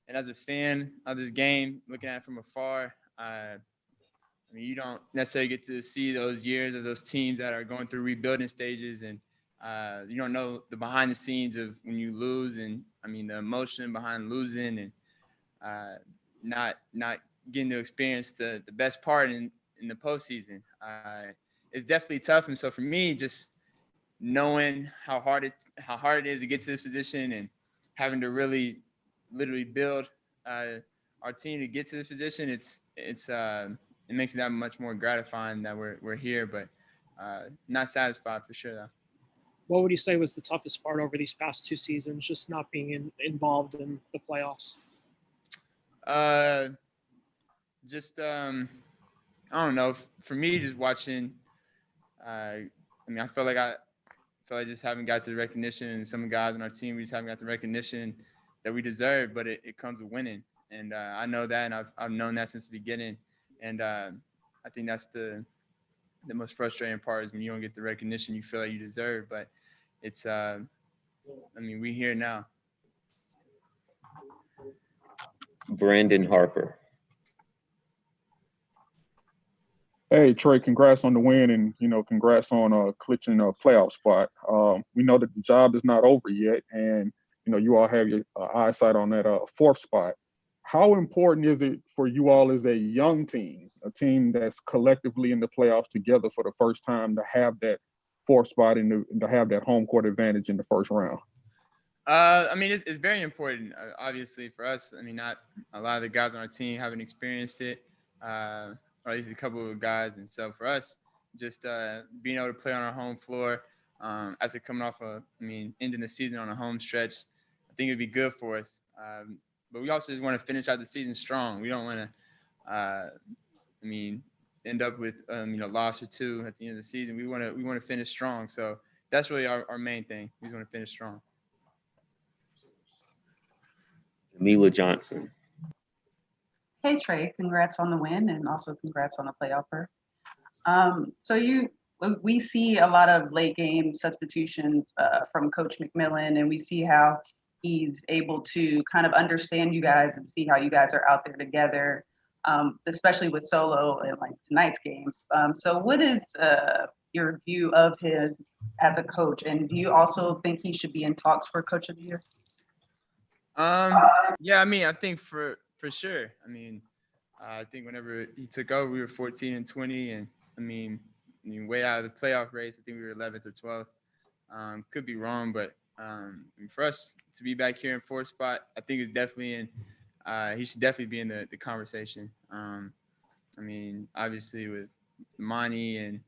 and as a fan of this game, looking at it from afar, I mean, you don't necessarily get to see those years of those teams that are going through rebuilding stages, and you don't know the behind the scenes of when you lose, and I mean the emotion behind losing, and uh, not getting to experience the best part in the postseason. It's definitely tough, and so for me, just knowing how hard it is to get to this position, and having to really literally build uh, our team to get to this position, it makes it that much more gratifying that we're here, but not satisfied for sure though. What would you say was the toughest part over these past 2 seasons, just not being involved in the playoffs? Uh, just I don't know. For me, just watching. I mean, I feel like just haven't got the recognition, and some guys on our team we just haven't got the recognition that we deserve. But it comes with winning, and I know that, and I've known that since the beginning, and I think that's the most frustrating part is when you don't get the recognition you feel like you deserve. But it's I mean, we're here now. Brandon Harper. Hey Trey, congrats on the win, and congrats on clinching a playoff spot. We know that the job is not over yet, and you all have your eyesight on that fourth spot. How important is it for you all as a young team, a team that's collectively in the playoffs together for the first time, to have that fourth spot and to have that home court advantage in the first round? I mean, it's very important, obviously, for us. I mean, not a lot of the guys on our team haven't experienced it, or at least a couple of guys. And so for us, just being able to play on our home floor after coming off ending the season on a home stretch, I think it'd be good for us. But we also just want to finish out the season strong. We don't want to, end up with a loss or two at the end of the season. We want to finish strong. So that's really our main thing. We just want to finish strong. Mila Johnson. Hey Trey, congrats on the win and also congrats on the playoff berth. We see a lot of late game substitutions from Coach McMillan, and we see how he's able to kind of understand you guys and see how you guys are out there together, especially with Solo and like tonight's game. So what is your view of his as a coach, and do you also think he should be in talks for Coach of the Year? Yeah, I mean, I think for sure. I think whenever he took over, we were 14-20, and way out of the playoff race. I think we were 11th or 12th. Could be wrong, but for us to be back here in fourth spot, I think it's definitely in. He should definitely be in the conversation. Obviously with Monty and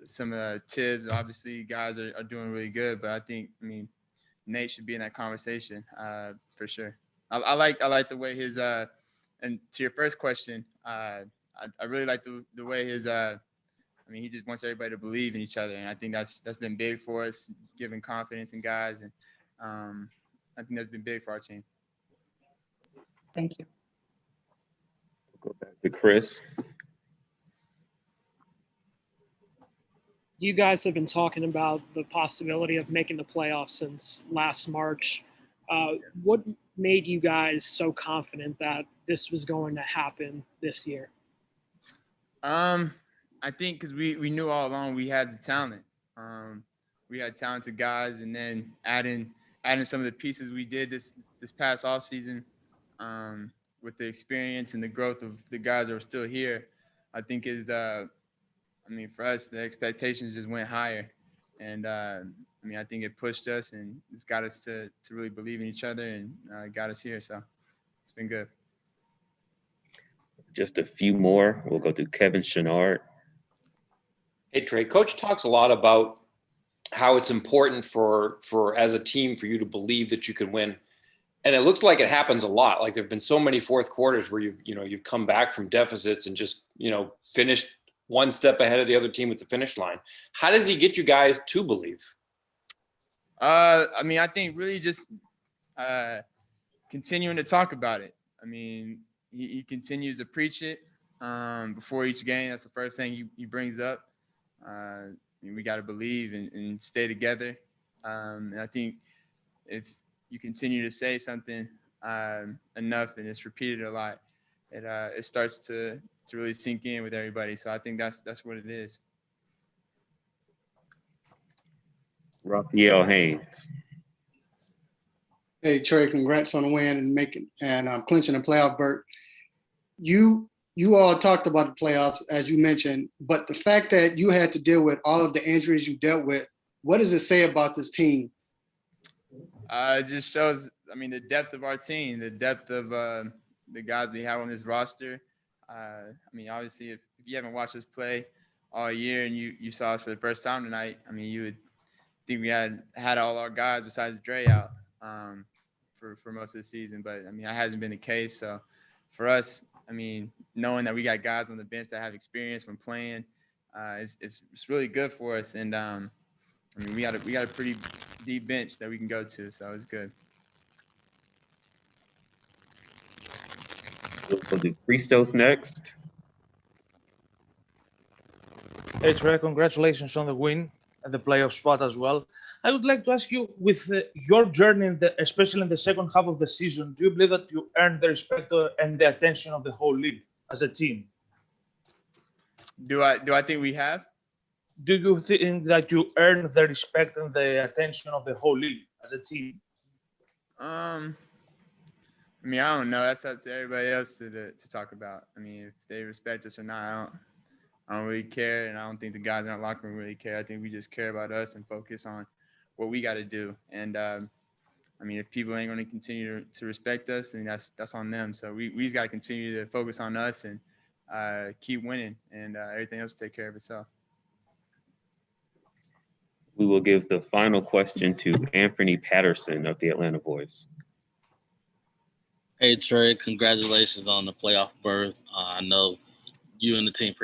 some of the Tibbs, obviously guys are doing really good, but I think Nate should be in that conversation for sure. I like the way his and to your first question, I really like the way his he just wants everybody to believe in each other, and I think that's been big for us, giving confidence in guys, and I think that's been big for our team. Thank you. We'll go back to Chris. You guys have been talking about the possibility of making the playoffs since last March. What made you guys so confident that this was going to happen this year? I think because we knew all along we had the talent. We had talented guys, and then adding some of the pieces we did this past offseason with the experience and the growth of the guys that are still here, I think is for us, the expectations just went higher. And, I think it pushed us, and it's got us to really believe in each other, and got us here. So it's been good. Just a few more. We'll go to Kevin Chenard. Hey, Trey, Coach talks a lot about how it's important for as a team for you to believe that you can win. And it looks like it happens a lot. Like there have been so many fourth quarters where you've come back from deficits and just, finished one step ahead of the other team at the finish line. How does he get you guys to believe? I think really just continuing to talk about it. He continues to preach it before each game. That's the first thing he brings up. We got to believe and stay together. And I think if you continue to say something enough and it's repeated a lot, it starts to really sink in with everybody. So I think that's what it is. Raphael Haynes. Hey Trey, congrats on the win and clinching the playoff berth. You all talked about the playoffs as you mentioned, but the fact that you had to deal with all of the injuries you dealt with, what does it say about this team? It just shows, the depth of our team, the depth of the guys we have on this roster. Obviously, if you haven't watched us play all year and you saw us for the first time tonight, you would think we had all our guys besides TRAE out for most of the season. But, that hasn't been the case. So, for us, knowing that we got guys on the bench that have experience from playing, it's really good for us. And, we got a pretty deep bench that we can go to, so it's good. We'll do Christos next. Hey Trey, congratulations on the win and the playoff spot as well. I would like to ask you, with your journey, especially in the second half of the season, do you believe that you earned the respect and the attention of the whole league as a team? Do I think we have? Do you think that you earned the respect and the attention of the whole league as a team? I don't know. That's up to everybody else to talk about. If they respect us or not, I don't really care, and I don't think the guys in our locker room really care. I think we just care about us and focus on what we got to do. And if people ain't going to continue to respect us, then that's on them. So we just got to continue to focus on us and keep winning, and everything else will take care of itself. We will give the final question to Anthony Patterson of the Atlanta Voice. Hey Trey, congratulations on the playoff berth. I know you and the team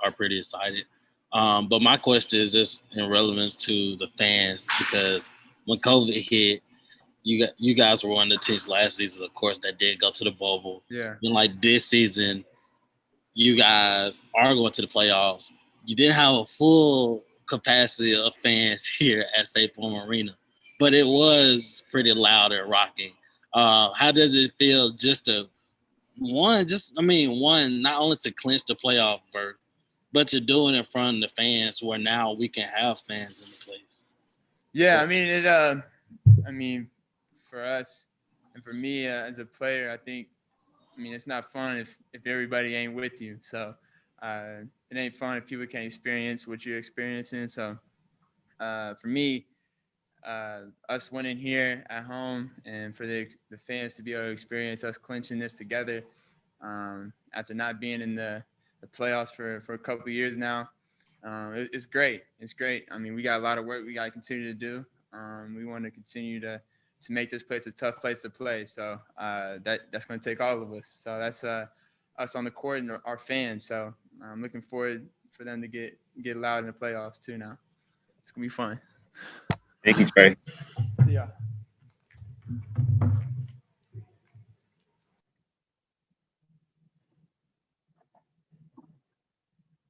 are pretty excited. But my question is just in relevance to the fans, because when COVID hit, you guys were one of the teams last season, of course, that did go to the bubble. Yeah. And like this season, you guys are going to the playoffs. You didn't have a full capacity of fans here at State Farm Arena, but it was pretty loud and rocking. How does it feel just to not only to clinch the playoff berth, but to do it in front of the fans where now we can have fans in the place? Yeah, for us and for me as a player, I think, it's not fun if everybody ain't with you. So it ain't fun if people can't experience what you're experiencing. So for me, us winning here at home and for the fans to be able to experience us clinching this together after not being in the playoffs for a couple of years now, it's great. It's great. We got a lot of work we got to continue to do. We want to continue to make this place a tough place to play. So that's going to take all of us. So that's us on the court and our fans. So I'm looking forward for them to get loud in the playoffs too now. It's going to be fun. Thank you, Trey. See ya.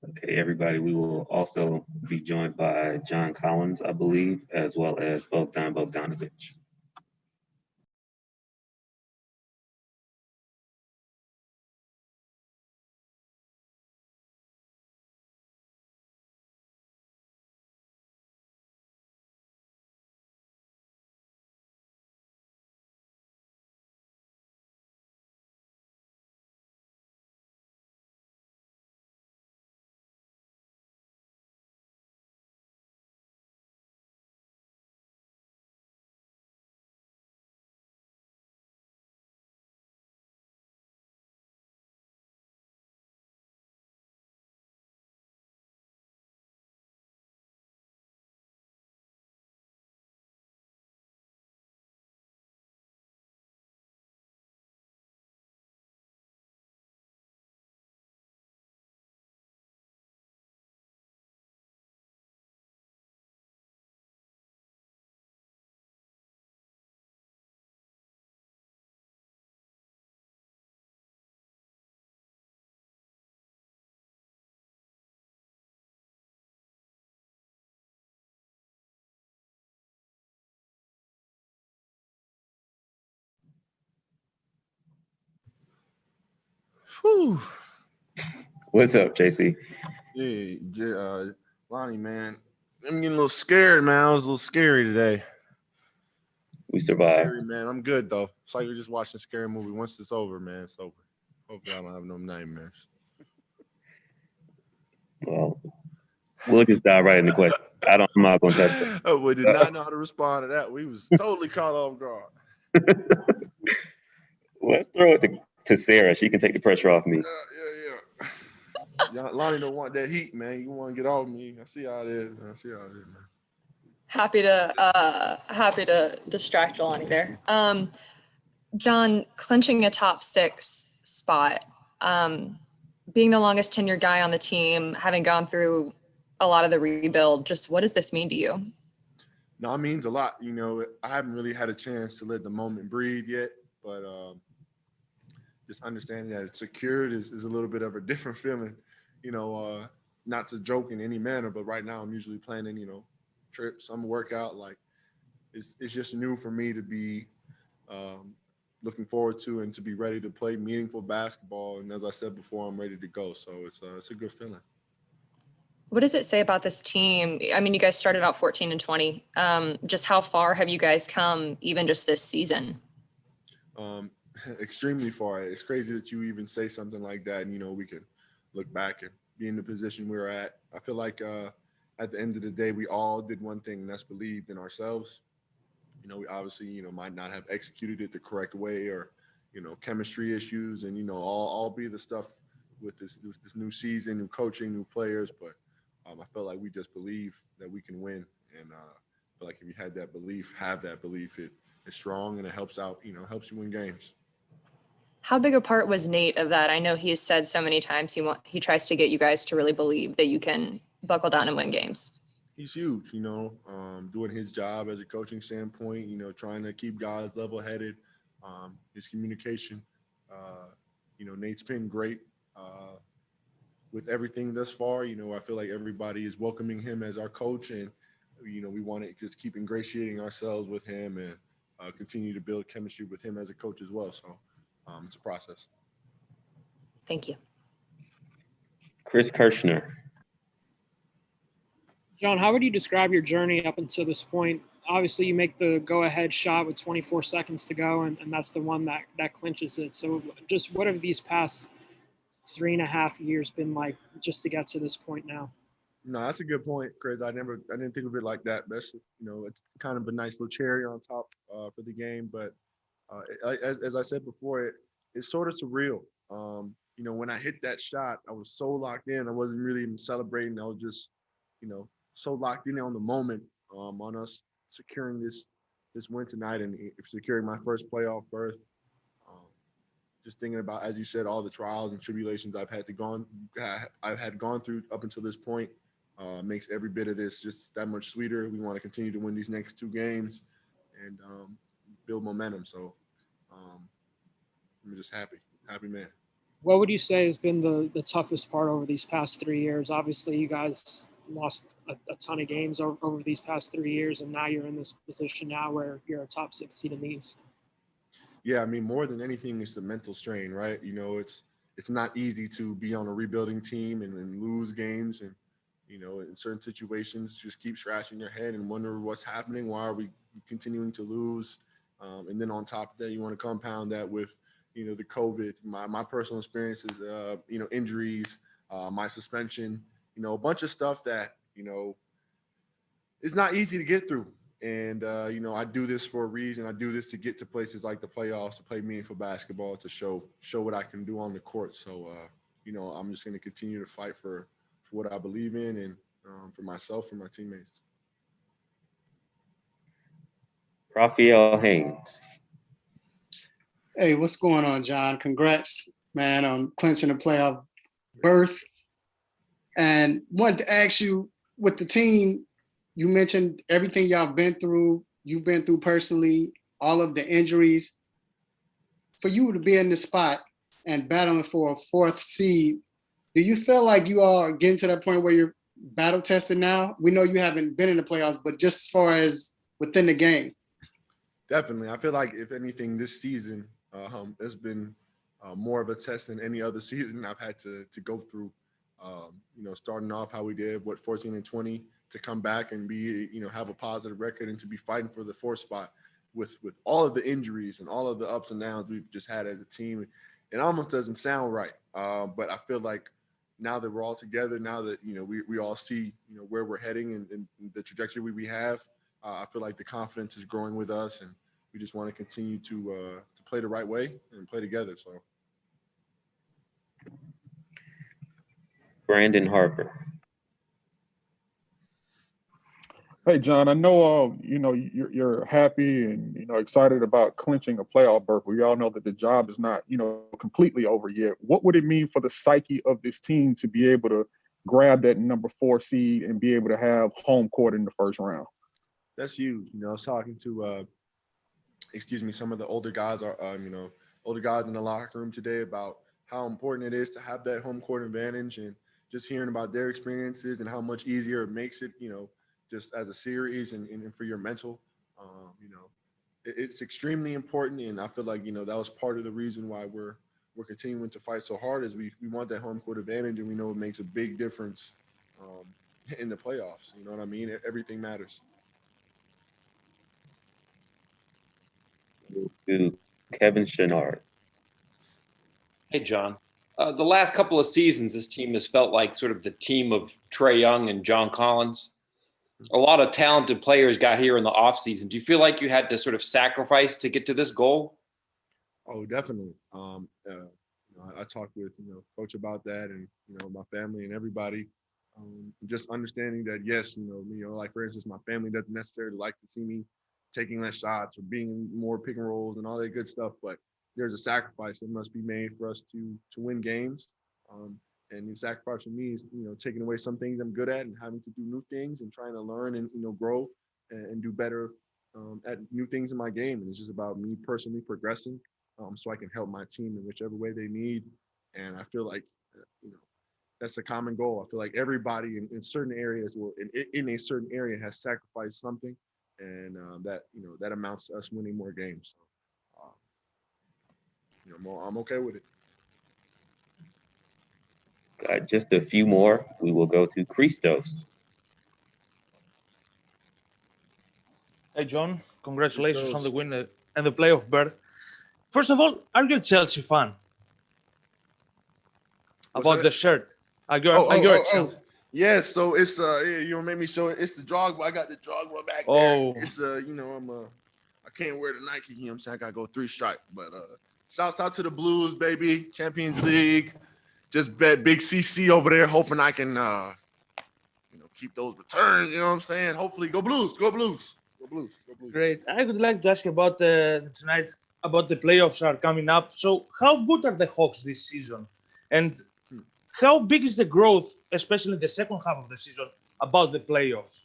Okay, everybody, we will also be joined by John Collins, I believe, as well as Bogdan Bogdanovic. Whew. What's up, JC? Yeah, Lonnie, man. I'm getting a little scared, man. I was a little scary today. We survived. Scary, man. I'm good, though. It's like we're just watching a scary movie. Once it's over, man, it's over. Hopefully, I don't have no nightmares. Well, we'll just dive right into questions. I'm not going to touch that. Oh, we did not know how to respond to that. We was totally caught off guard. Let's throw it to Sarah. She can take the pressure off me. Yeah. Lonnie don't want that heat, man. You want to get off me. I see how it is, man. Man. Happy to distract Lonnie there. John, clinching a top 6 spot, being the longest tenured guy on the team, having gone through a lot of the rebuild, just what does this mean to you? No, it means a lot. You know, I haven't really had a chance to let the moment breathe yet, but just understanding that it's secured is a little bit of a different feeling. You know, not to joke in any manner, but right now I'm usually planning, you know, trips, some workout. Like it's just new for me to be looking forward to and to be ready to play meaningful basketball. And as I said before, I'm ready to go. So it's a good feeling. What does it say about this team? I mean, you guys started out 14-20. Just how far have you guys come even just this season? Extremely far. It's crazy that you even say something like that. And, you know, we can look back and be in the position we're at. I feel like at the end of the day, we all did one thing, and that's believed in ourselves. You know, we obviously, you know, might not have executed it the correct way or, you know, chemistry issues and, you know, all be the stuff with this new season, new coaching, new players. But I felt like we just believe that we can win. And I feel like if you have that belief, it's strong and it helps out, you know, helps you win games. How big a part was Nate of that? I know he's said so many times he tries to get you guys to really believe that you can buckle down and win games. He's huge, you know, doing his job as a coaching standpoint, you know, trying to keep guys level-headed, his communication. You know, Nate's been great with everything thus far. You know, I feel like everybody is welcoming him as our coach, and, you know, we want to just keep ingratiating ourselves with him and continue to build chemistry with him as a coach as well. So it's a process. Thank you. Chris Kirshner. John, how would you describe your journey up until this point? Obviously, you make the go-ahead shot with 24 seconds to go, and that's the one that clinches it. So just what have these past 3.5 years been like just to get to this point now? No, that's a good point, Chris. I didn't think of it like that. That's, you know, it's kind of a nice little cherry on top for the game. But as I said before, it's sort of surreal. You know, when I hit that shot, I was so locked in. I wasn't really even celebrating. I was just, you know, so locked in on the moment, on us securing this win tonight and securing my first playoff berth. Just thinking about, as you said, all the trials and tribulations I've had gone through up until this point makes every bit of this just that much sweeter. We want to continue to win these next 2 games and build momentum. So I'm just happy man. What would you say has been the toughest part over these past 3 years? Obviously, you guys lost a ton of games over these past 3 years, and now you're in this position now where you're a top 6 seed in the East. Yeah, I mean, more than anything, it's the mental strain, right? You know, it's not easy to be on a rebuilding team and lose games and, you know, in certain situations, just keep scratching your head and wonder what's happening. Why are we continuing to lose? And then on top of that, you want to compound that with, you know, the COVID, my personal experiences, you know, injuries, my suspension, you know, a bunch of stuff that, you know, it's not easy to get through. And, you know, I do this for a reason. I do this to get to places like the playoffs, to play meaningful basketball, to show what I can do on the court. So, you know, I'm just going to continue to fight for what I believe in and for myself and my teammates. Raphael Haynes. Hey, what's going on, John? Congrats, man, on clinching a playoff berth. And wanted to ask you, with the team, you mentioned everything y'all been through, you've been through personally, all of the injuries. For you to be in this spot and battling for a 4th seed, do you feel like you are getting to that point where you're battle tested now? We know you haven't been in the playoffs, but just as far as within the game. Definitely. I feel like, if anything, this season has been more of a test than any other season I've had to go through. Starting off how we did, 14-20, to come back and be, have a positive record and to be fighting for the 4th spot with all of the injuries and all of the ups and downs we've just had as a team. It almost doesn't sound right, but I feel like now that we're all together, now that we all see where we're heading and the trajectory we have, I feel like the confidence is growing with us, and we just want to continue to play the right way and play together. So. Brandon Harper. Hey, John, I know, you're happy and, excited about clinching a playoff berth. We all know that the job is not, completely over yet. What would it mean for the psyche of this team to be able to grab that number 4 seed and be able to have home court in the first round? That's huge. I was talking to, some of the older guys, older guys in the locker room today about how important it is to have that home court advantage, and just hearing about their experiences and how much easier it makes it, just as a series and for your mental. It's extremely important, and I feel like that was part of the reason why we're continuing to fight so hard, is we want that home court advantage, and we know it makes a big difference in the playoffs. You know what I mean? Everything matters. To Kevin Chenard. Hey, John. The last couple of seasons, this team has felt like sort of the team of TRAE Young and John Collins. A lot of talented players got here in the offseason. Do you feel like you had to sort of sacrifice to get to this goal? Oh, definitely. I talked with coach about that, and my family and everybody. Just understanding that, yes, like for instance, my family doesn't necessarily like to see me taking less shots or being in more pick and rolls and all that good stuff, but there's a sacrifice that must be made for us to win games. And the sacrifice for me is, taking away some things I'm good at and having to do new things and trying to learn and, grow and do better at new things in my game. And it's just about me personally progressing so I can help my team in whichever way they need. And I feel like, that's a common goal. I feel like everybody in certain areas will, in a certain area, has sacrificed something, and that amounts to us winning more games. So, I'm okay with it. Got just a few more. We will go to Christos. Hey, John, congratulations on the win and the playoff berth. First of all, are you a Chelsea fan? About the shirt. Are you a Chelsea? Yes, so it's make me show it. It's the Drogba. I got the Drogba back there. It's I can't wear the Nike. You know what I'm saying? I gotta go 3 stripe. But shouts out to the Blues, baby. Champions League. Just bet big CC over there, hoping I can keep those returns. You know what I'm saying? Hopefully, go Blues, go Blues, go Blues, go Blues. Great. I would like to ask you about tonight, about the playoffs are coming up. So how good are the Hawks this season? And how big is the growth, especially in the second half of the season, about the playoffs?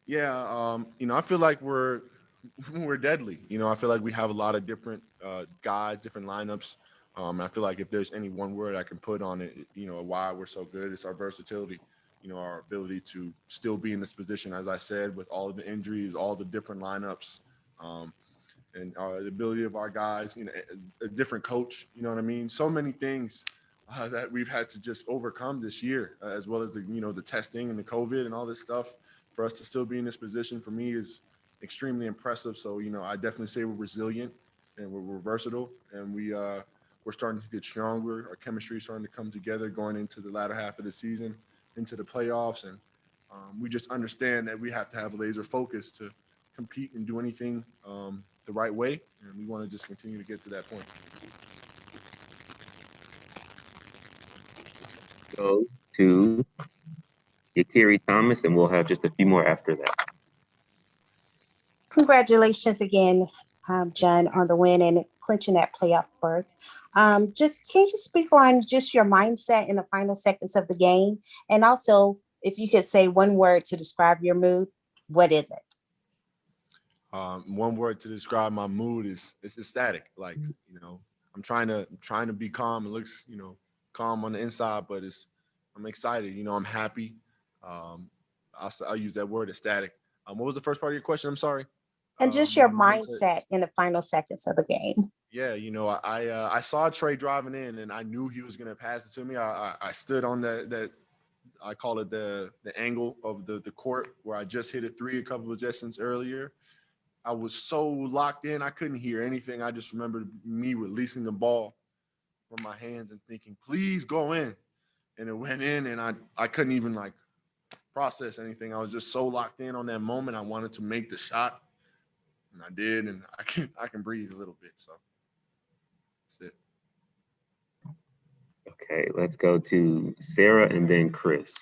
Yeah, I feel like we're deadly. I feel like we have a lot of different guys, different lineups. I feel like if there's any one word I can put on it, why we're so good, it's our versatility. Our ability to still be in this position, as I said, with all of the injuries, all the different lineups, and the ability of our guys, a different coach, you know what I mean? So many things that we've had to just overcome this year, as well as the testing and the COVID and all this stuff. For us to still be in this position, for me, is extremely impressive. So, I definitely say we're resilient and we're versatile, and we're starting to get stronger. Our chemistry is starting to come together going into the latter half of the season, into the playoffs. And we just understand that we have to have laser focus to compete and do anything the right way. And we want to just continue to get to that point. Go to Yakiri Thomas, and we'll have just a few more after that. Congratulations again, John, on the win and clinching that playoff berth. Just can you speak on just your mindset in the final seconds of the game? And also, if you could say one word to describe your mood, what is it? One word to describe my mood is ecstatic. Like, I'm trying to be calm. It looks, calm on the inside, but I'm excited. I'm happy. I'll use that word, ecstatic. What was the first part of your question? I'm sorry. And just your mindset in the final seconds of the game. Yeah, I saw TRAE driving in, and I knew he was gonna pass it to me. I stood on that I call it the angle of the court where I just hit a three a couple of distance earlier. I was so locked in, I couldn't hear anything. I just remembered me releasing the ball from my hands and thinking, please go in. And it went in, and I couldn't even like process anything. I was just so locked in on that moment. I wanted to make the shot, and I did, and I can breathe a little bit. So that's it. Okay, let's go to Sarah and then Chris.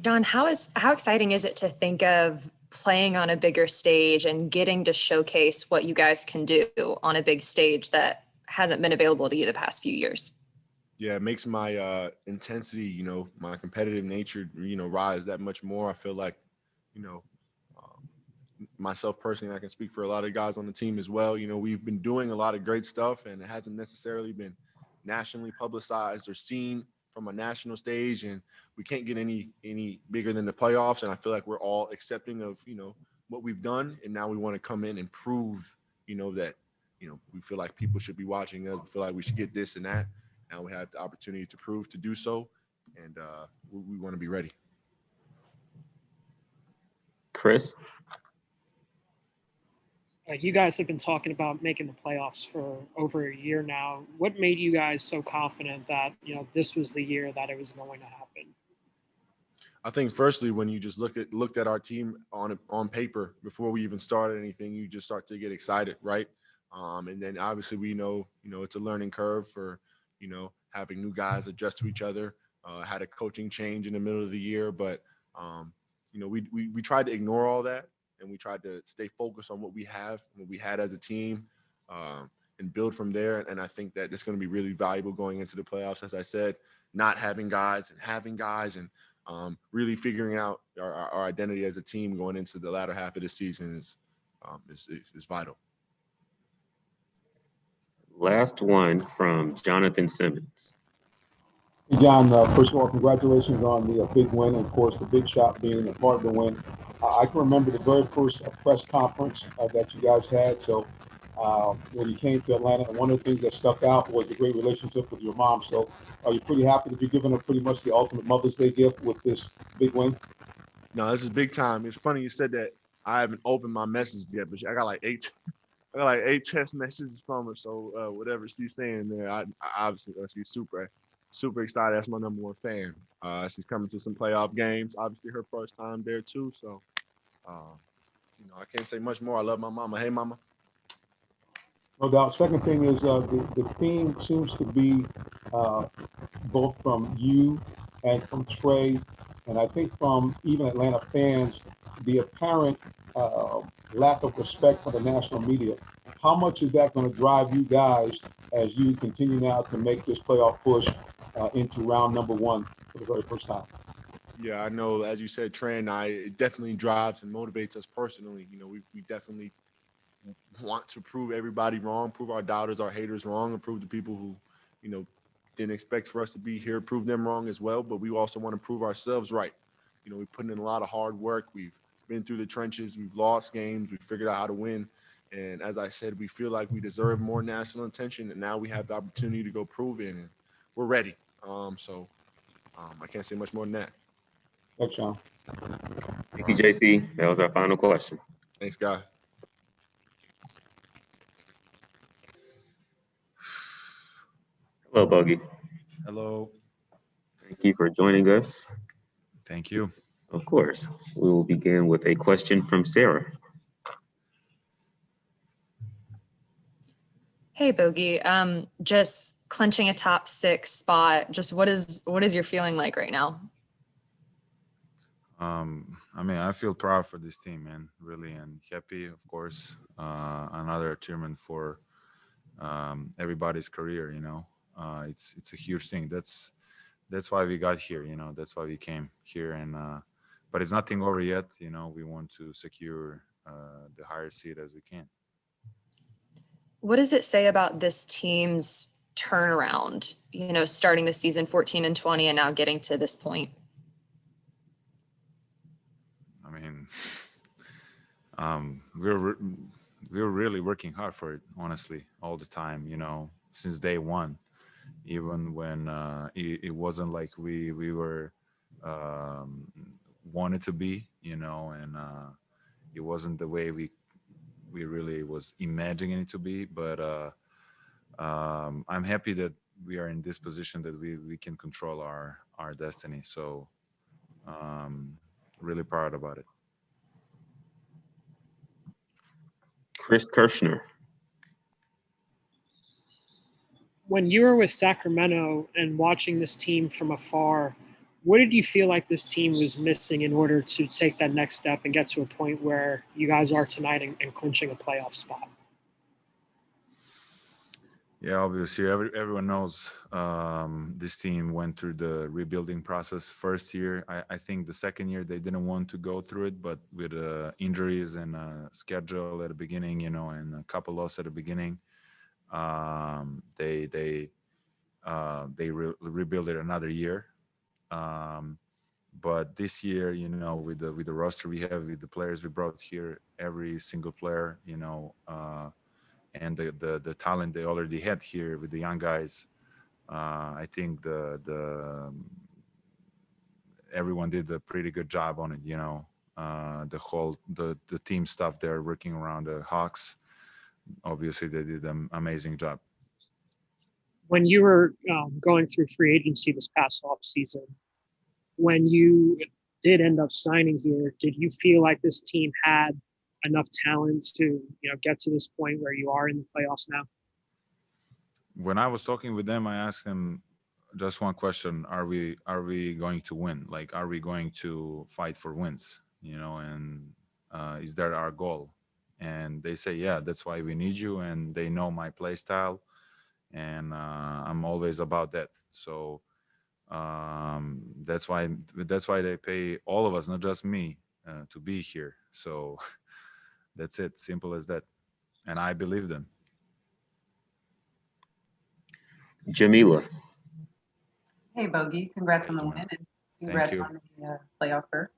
Don, how exciting is it to think of playing on a bigger stage and getting to showcase what you guys can do on a big stage that hasn't been available to you the past few years? Yeah, it makes my intensity, my competitive nature, rise that much more. I feel like, myself personally, I can speak for a lot of guys on the team as well. We've been doing a lot of great stuff, and it hasn't necessarily been nationally publicized or seen from a national stage, and we can't get any bigger than the playoffs. And I feel like we're all accepting of, what we've done, and now we want to come in and prove, that, we feel like people should be watching us, feel like we should get this and that. Now we have the opportunity to prove to do so, and we want to be ready. Chris? You guys have been talking about making the playoffs for over a year now. What made you guys so confident that, this was the year that it was going to happen? I think firstly, when you just looked at our team on paper before we even started anything, you just start to get excited, right? And then obviously we know, it's a learning curve for, having new guys adjust to each other. Had a coaching change in the middle of the year, but we tried to ignore all that, and we tried to stay focused on what we had as a team, and build from there. And I think that it's going to be really valuable going into the playoffs. As I said, not having guys and having guys, and really figuring out our identity as a team going into the latter half of the season is vital. Last one from Jonathan Simmons. Hey, John, first of all, congratulations on the big win, and of course, the big shot being a part of the win. I can remember the very first press conference that you guys had. So when you came to Atlanta, and one of the things that stuck out was the great relationship with your mom. So are you pretty happy that you're giving her pretty much the ultimate Mother's Day gift with this big win? No, this is big time. It's funny you said that. I haven't opened my message yet, but I got like eight text messages from her. So whatever she's saying there, I obviously she's super excited. That's my number one fan. She's coming to some playoff games. Obviously her first time there too. So I can't say much more. I love my mama. Hey, mama. No doubt. Second thing is the theme seems to be both from you and from TRAE, and I think from even Atlanta fans, the apparent lack of respect for the national media. How much is that going to drive you guys as you continue now to make this playoff push into round number one for the very first time? Yeah, I know. As you said, TRAE and I, it definitely drives and motivates us personally. We definitely want to prove everybody wrong, prove our doubters, our haters wrong, and prove the people who, didn't expect for us to be here, prove them wrong as well. But we also want to prove ourselves right. We put in a lot of hard work. We've been through the trenches. We've lost games. We've figured out how to win. And as I said, we feel like we deserve more national attention. And now we have the opportunity to go prove it. And we're ready. I can't say much more than that. Thanks, Sean. Thank you, JC. That was our final question. Thanks, guy. Hello, Bogey. Hello. Thank you for joining us. Thank you. Of course. We will begin with a question from Sarah. Hey, Bogey. Just clinching a top 6 spot. Just what is your feeling like right now? I feel proud for this team, man, really, and happy, of course. Another achievement for everybody's career, it's a huge thing. That's why we got here, that's why we came here. And but it's nothing over yet. We want to secure the higher seed as we can. What does it say about this team's turnaround, starting the season 14-20 and now getting to this point? we were really working hard for it, honestly, all the time, since day one, even when it wasn't like we were wanted to be, and it wasn't the way we really was imagining it to be. But I'm happy that we are in this position that we can control our destiny. So really proud about it. Chris Kirschner. When you were with Sacramento and watching this team from afar, what did you feel like this team was missing in order to take that next step and get to a point where you guys are tonight and clinching a playoff spot? Yeah, obviously, everyone knows this team went through the rebuilding process. First year, I think the second year they didn't want to go through it, but with injuries and schedule at the beginning, and a couple losses at the beginning, they rebuilt it another year. But this year, with the roster we have, with the players we brought here, every single player, and the talent they already had here with the young guys, I think everyone did a pretty good job on it. The team stuff they're working around the HAWKS, obviously they did an amazing job. When you were going through free agency this past off season, when you did end up signing here, did you feel like this team had enough talent to get to this point where you are in the playoffs now? When I was talking with them, I asked them just one question: Are we going to win? Like, are we going to fight for wins? And is that our goal? And they say, yeah, that's why we need you. And they know my play style, and I'm always about that. So that's why they pay all of us, not just me, to be here. So that's it, simple as that. And I believe them. Jamila. Hey, Bogey, congrats on the win and congrats on the playoff berth.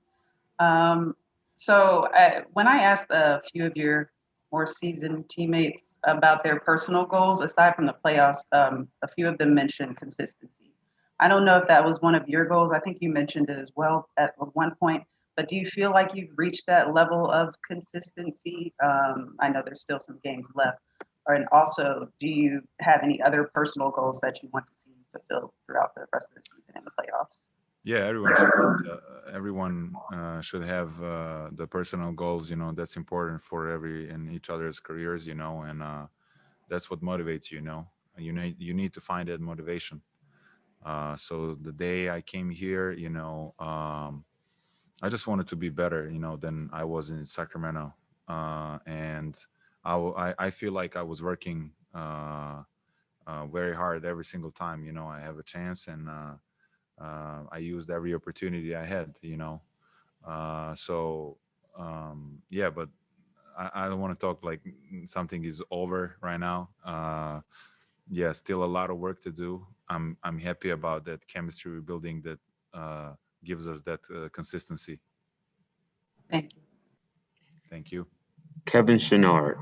So when I asked a few of your more seasoned teammates about their personal goals, aside from the playoffs, a few of them mentioned consistency. I don't know if that was one of your goals. I think you mentioned it as well at one point, but do you feel like you've reached that level of consistency? I know there's still some games left. And also, do you have any other personal goals that you want to see fulfilled throughout the rest of the season and the playoffs? Yeah, everyone should have the personal goals. That's important for in each other's careers. And that's what motivates you. You need to find that motivation. So the day I came here, I just wanted to be better, than I was in Sacramento, and I feel like I was working very hard every single time. I have a chance, and I used every opportunity I had. Yeah, but I don't want to talk like something is over right now. Yeah, still a lot of work to do. I'm happy about that chemistry rebuilding that gives us that consistency. Thank you. Thank you. Kevin Chenard.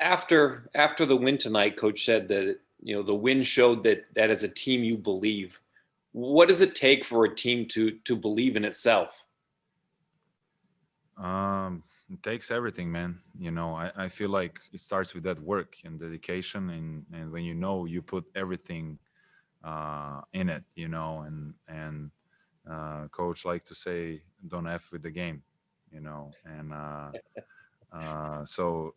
After the win tonight, Coach said that the win showed that as a team you believe. What does it take for a team to believe in itself? It takes everything, man. I feel like it starts with that work and dedication, and when you put everything in it, and coach like to say, don't F with the game, and so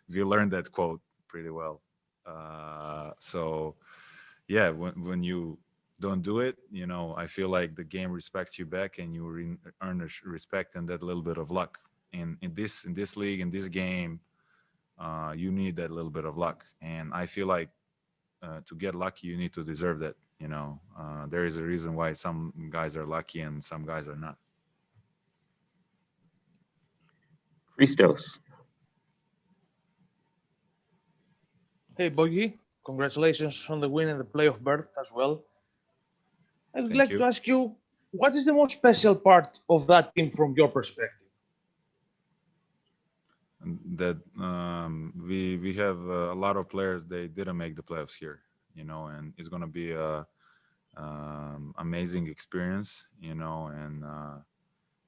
we learned that quote pretty well. So yeah, when you don't do it, I feel like the game respects you back, and you earn respect and that little bit of luck. In this league, in this game, you need that little bit of luck, and I feel like to get lucky, you need to deserve that. There is a reason why some guys are lucky and some guys are not. Christos. Hey, Bogi, congratulations on the win and the playoff berth as well. I would like to ask you, what is the most special part of that team from your perspective? that we have a lot of players they didn't make the playoffs here, and it's gonna be a amazing experience, and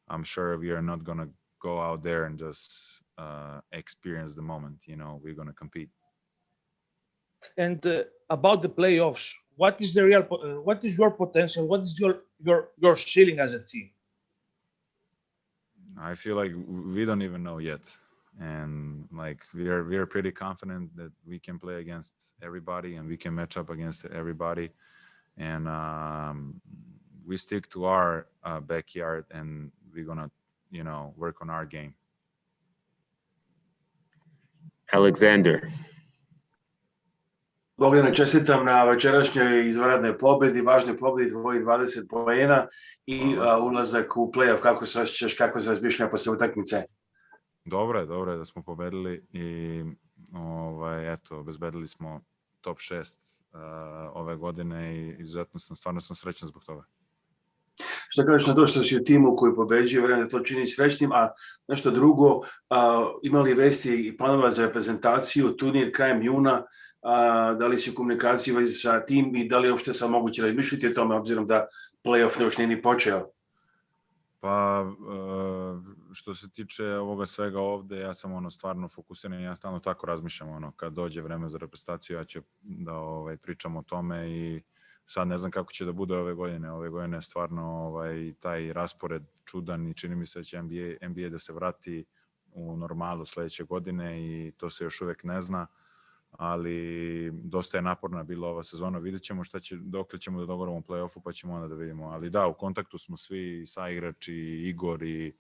I'm sure we are not gonna go out there and just experience the moment. We're gonna compete. And about the playoffs, what is what is your potential? What is your ceiling as a team? I feel like we don't even know yet, and like we are pretty confident that we can play against everybody and we can match up against everybody, and we stick to our backyard and we're gonna work on our game. Alexander. Bogdane, čestitam na večerašnjoj izvanrednoj pobedi, važnoj pobedi, tvojih 20 poena i ulazak u play-off. Kako se osjećaš, kako se razmišlja posle utakmice? Dobro je da smo pobedili i eto, obezbedili smo top 6 ove godine i izuzetno stvarno sam srećan zbog toga. Što kažeš na to što si u timu koji pobeđuje, vjerujem da to čini srećnim, a nešto drugo, imali vesti i planova za reprezentaciju, turnir krajem juna, da li si u komunikaciji sa tim i da li je uopšte sad moguće razmišljati o tome, obzirom da play-off još nije ni počeo? Pa, što se tiče ovoga svega ovde, ja sam stvarno fokusiran i ja stalno tako razmišljam, kad dođe vreme za reprezentaciju, ja ću da pričam o tome i sad ne znam kako će da bude ove godine. Ove godine je stvarno taj raspored čudan i čini mi se da će NBA da se vrati u normalu sledeće godine i to se još uvek ne zna, ali dosta je naporna bila ova sezona. Vidjet ćemo dokle ćemo da dogovorimo u play-offu, pa ćemo onda da vidimo. Ali da, u kontaktu smo svi saigrači, Igor i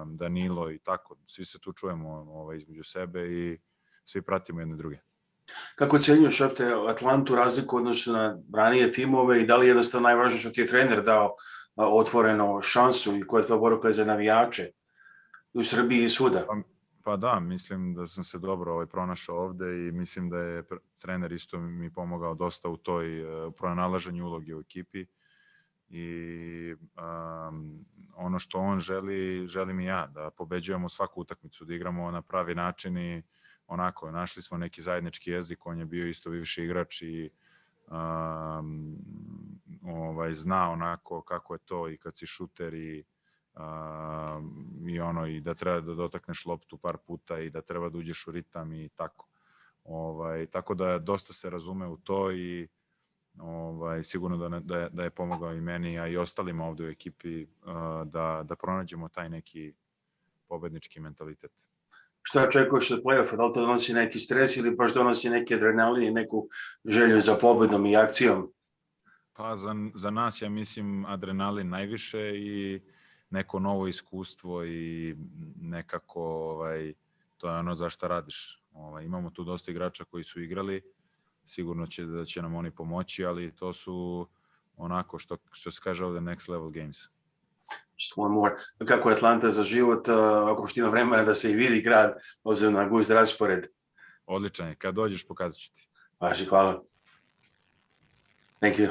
Danilo i tako. Svi se tu čujemo između sebe i svi pratimo jedne druge. Kako ocenjuješ opšte Atlantu, razliku odnosu na ranije timove i da li je jednostavno najvažnije što ti je trener dao otvoreno šansu i koja je tvoja poruka za navijače u Srbiji i svuda? Pa da, mislim da sam se dobro pronašao ovde i mislim da je trener isto mi pomogao dosta u toj pronalaženju uloge u ekipi i ono što on želi, želim i ja, da pobeđujemo svaku utakmicu, da igramo na pravi način i onako, našli smo neki zajednički jezik, on je bio isto bivši igrač i zna onako kako je to i kad si šuter i da treba da dotakneš loptu par puta i da treba da uđeš u ritam i tako. Tako da dosta se razume u to i sigurno da je pomogao i meni, a i ostalima ovde u ekipi da pronađemo taj neki pobednički mentalitet. Što očekuješ od play-offa? Da li to donosi neki stres ili baš donosi neki adrenalin i neku želju za pobedom i akcijom? Pa za nas, ja mislim, adrenalin najviše i neko novo iskustvo i nekako to je ono za šta radiš. Imamo tu dosta igrača koji su igrali, sigurno da će nam oni pomoći, ali to su onako što se kaže ovde next level games. Just one more. Kako je Atlanta za život, ako što ima vremena da se i vidi grad, obzirom na gust raspored? Odličan je, kad dođeš pokazat ću ti. Vaši, hvala. Thank you.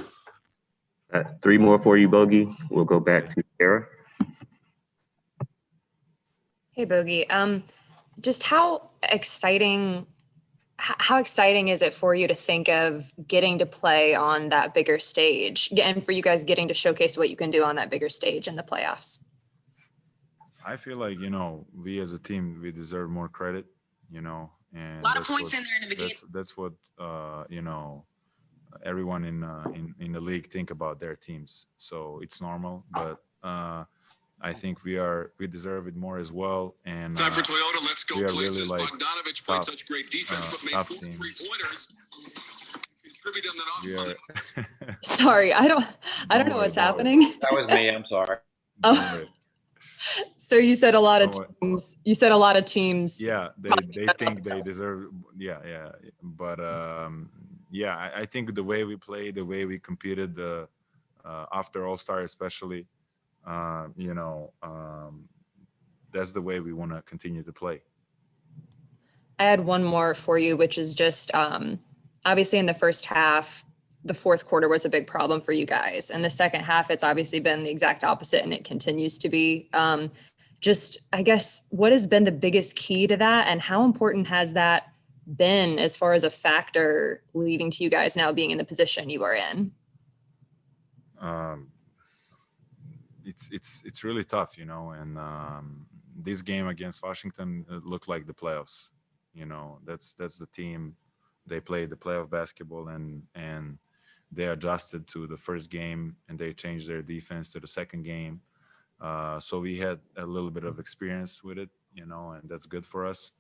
3 more for you, Bogey. We'll go back to Sarah. Hey, Bogey. Just how exciting is it for you to think of getting to play on that bigger stage and for you guys getting to showcase what you can do on that bigger stage in the playoffs? I feel like, we as a team, we deserve more credit, and a lot of points in there in the beginning. That's what, everyone in the league think about their teams. So it's normal, but I think we deserve it more as well. And time for Toyota. Let's go really places. Bogdanovich played such great defense, but made 4 3-pointers. Contributed on that offense. Sorry, I don't know what's happening. That was me. I'm sorry. Oh. So you said a lot of teams. You said a lot of teams. Yeah, they think they deserve. Yeah. But I think the way we played, the way we competed after All-Star, especially. That's the way we want to continue to play. I had one more for you, which is just obviously in the first half, the fourth quarter was a big problem for you guys. In the second half, it's obviously been the exact opposite, and it continues to be. just, I guess, what has been the biggest key to that, and how important has that been as far as a factor leading to you guys now being in the position you are in? It's really tough, and this game against Washington looked like the playoffs. That's the team. They played the playoff basketball, and they adjusted to the first game, and they changed their defense to the second game. So we had a little bit of experience with it, and that's good for us.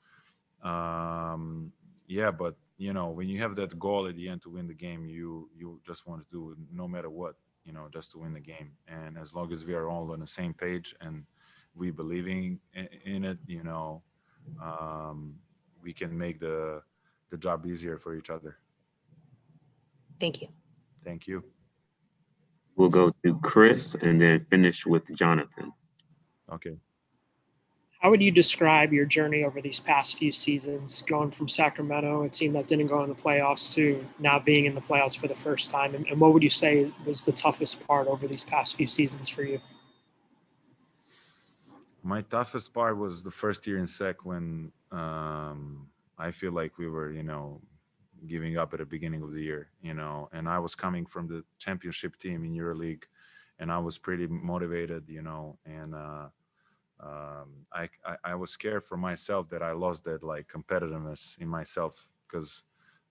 Yeah, but when you have that goal at the end to win the game, you just want to do it no matter what, just to win the game. And as long as we are all on the same page and we believing in it, we can make the job easier for each other. Thank you. Thank you. We'll go to Chris and then finish with Jonathan. Okay. How would you describe your journey over these past few seasons, going from Sacramento, a team that didn't go in the playoffs, to now being in the playoffs for the first time? And what would you say was the toughest part over these past few seasons for you? My toughest part was the first year in SEC when I feel like we were, giving up at the beginning of the year, and I was coming from the championship team in EuroLeague, and I was pretty motivated, and I was scared for myself that I lost that like competitiveness in myself, because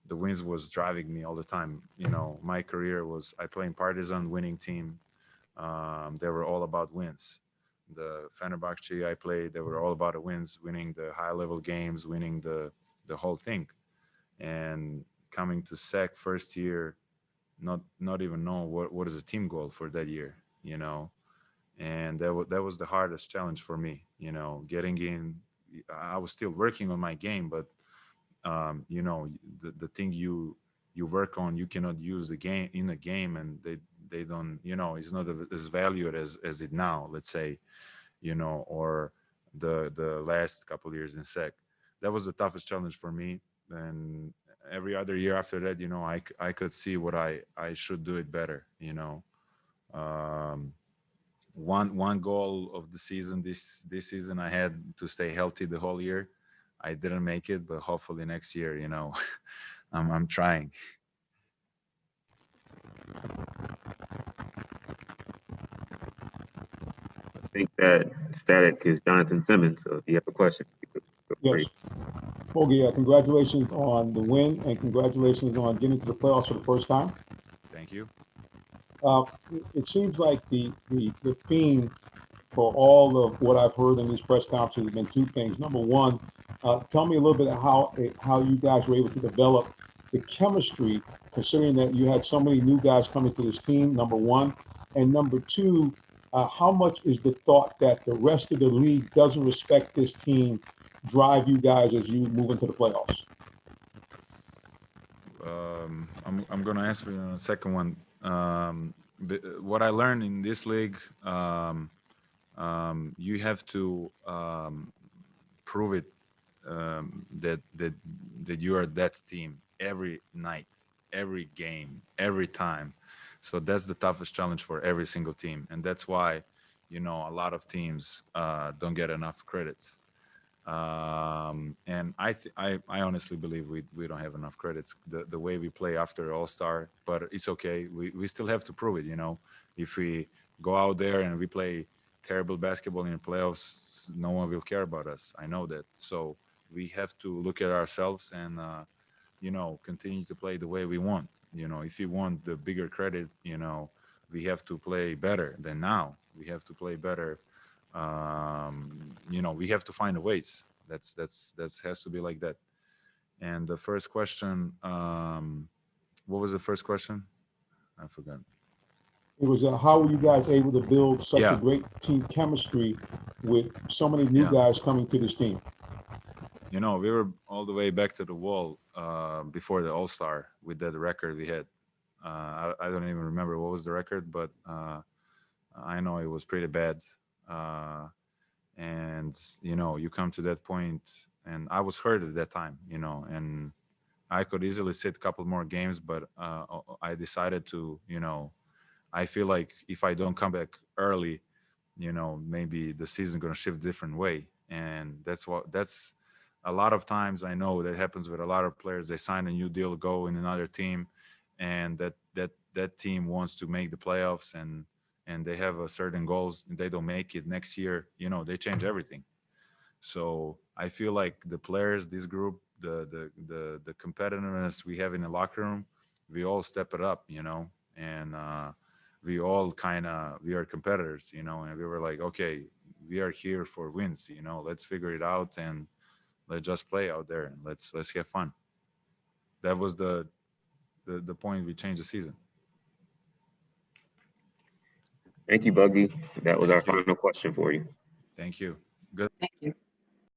the wins was driving me all the time. My career was, I played in Partizan, winning team. They were all about wins. The Fenerbahce I played, they were all about the wins, winning the high level games, winning the whole thing. And coming to SEC first year, not even know what is a team goal for that year, and that was the hardest challenge for me, getting in. I was still working on my game, but the thing you work on, you cannot use the game in a game, and they don't, it's not as valued as it now, let's say, or the last couple of years in SEC. That was the toughest challenge for me. And every other year after that, I could see what I should do it better. One goal of the season, this season, I had to stay healthy the whole year. I didn't make it, but hopefully next year, I'm trying. I think that static is Jonathan Simmons. So if you have a question, yes. Fogie, congratulations on the win, and congratulations on getting to the playoffs for the first time. Thank you. It seems like the theme for all of what I've heard in these press conferences has been two things. Number one, tell me a little bit of how you guys were able to develop the chemistry, considering that you had so many new guys coming to this team, number one. And number two, how much is the thought that the rest of the league doesn't respect this team drive you guys as you move into the playoffs? I'm going to answer the second one. What I learned in this league, you have to prove it, that you are that team every night, every game, every time. So that's the toughest challenge for every single team, and that's why a lot of teams don't get enough credits. And I honestly believe we don't have enough credits the way we play after All-Star, but it's okay. We still have to prove it. If we go out there and we play terrible basketball in the playoffs, no one will care about us. I know that. So we have to look at ourselves and continue to play the way we want. If you want the bigger credit, we have to play better than now. We have to play better. We have to find ways. That has to be like that. And the first question, what was the first question? I forgot. It was how were you guys able to build such a great team chemistry with so many new guys coming to this team? We were all the way back to the wall before the All-Star with that record we had. I don't even remember what was the record, but I know it was pretty bad. And you come to that point, and I was hurt at that time, and I could easily sit a couple more games, but I decided to, I feel like if I don't come back early, you know, maybe the season going to shift a different way. And that's a lot of times I know that happens with a lot of players. They sign a new deal, go in another team, and that team wants to make the playoffs, and they have a certain goals, and they don't make it next year, you know, they change everything. So I feel like the players, this group, the competitiveness we have in the locker room, we all step it up, you know, and we all we are competitors, you know, and we were like, okay, we are here for wins, you know, let's figure it out and let's just play out there and let's have fun. That was the point we changed the season. Thank you, Buggy. That was our final question for you. Thank you. Good. Thank you.